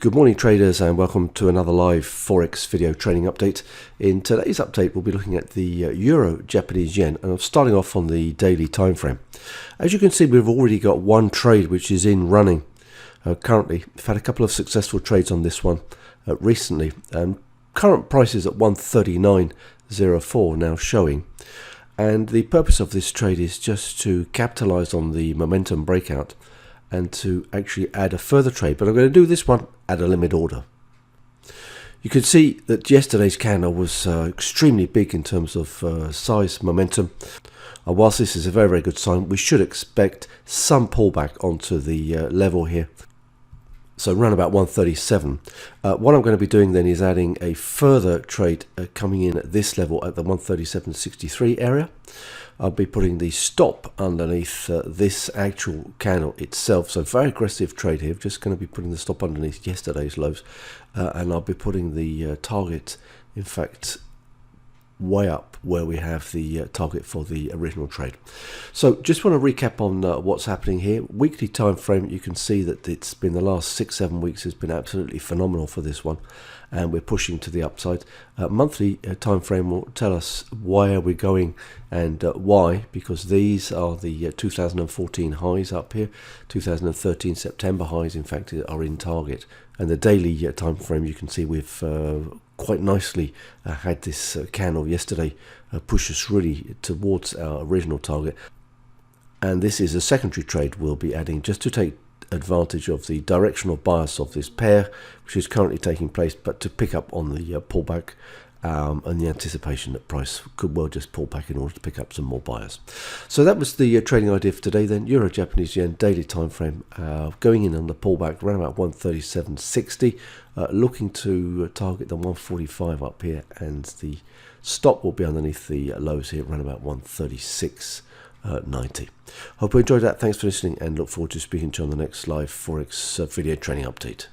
Good morning traders, and welcome to another live Forex video training update. In today's update we'll be looking at the Euro Japanese yen, and I'm starting off on the daily time frame. As you can see, we've already got one trade which is in running currently. We've had a couple of successful trades on this one recently, and current price is at 139.04 now showing, and the purpose of this trade is just to capitalize on the momentum breakout and to actually add a further trade, but I'm going to do this one at a limit order. You can see that yesterday's candle was extremely big in terms of size, momentum. Whilst this is a very, very good sign, we should expect some pullback onto the level here. So around about 137. What I'm going to be doing then is adding a further trade coming in at this level at the 137.63 area. I'll be putting the stop underneath this actual candle itself. So very aggressive trade here. Just going to be putting the stop underneath yesterday's lows, and I'll be putting the target, in fact, way up where we have the target for the original trade. So just want to recap on what's happening here. Weekly time frame, you can see that it's been the last 6-7 weeks has been absolutely phenomenal for this one, and we're pushing to the upside. Monthly time frame will tell us where we're going and why, because these are the 2014 highs up here. 2013 September highs, in fact, are in target, and the daily time frame, you can see we've quite nicely had this candle yesterday push us really towards our original target, and this is a secondary trade we'll be adding just to take advantage of the directional bias of this pair, which is currently taking place, but to pick up on the pullback and the anticipation that price could well just pull back in order to pick up some more buyers. So that was the trading idea for today then. Euro Japanese yen daily time frame, going in on the pullback around about 137.60, looking to target the 145 up here, and the stop will be underneath the lows here around about 136.90. Hope you enjoyed that. Thanks for listening, and look forward to speaking to you on the next live Forex video training update.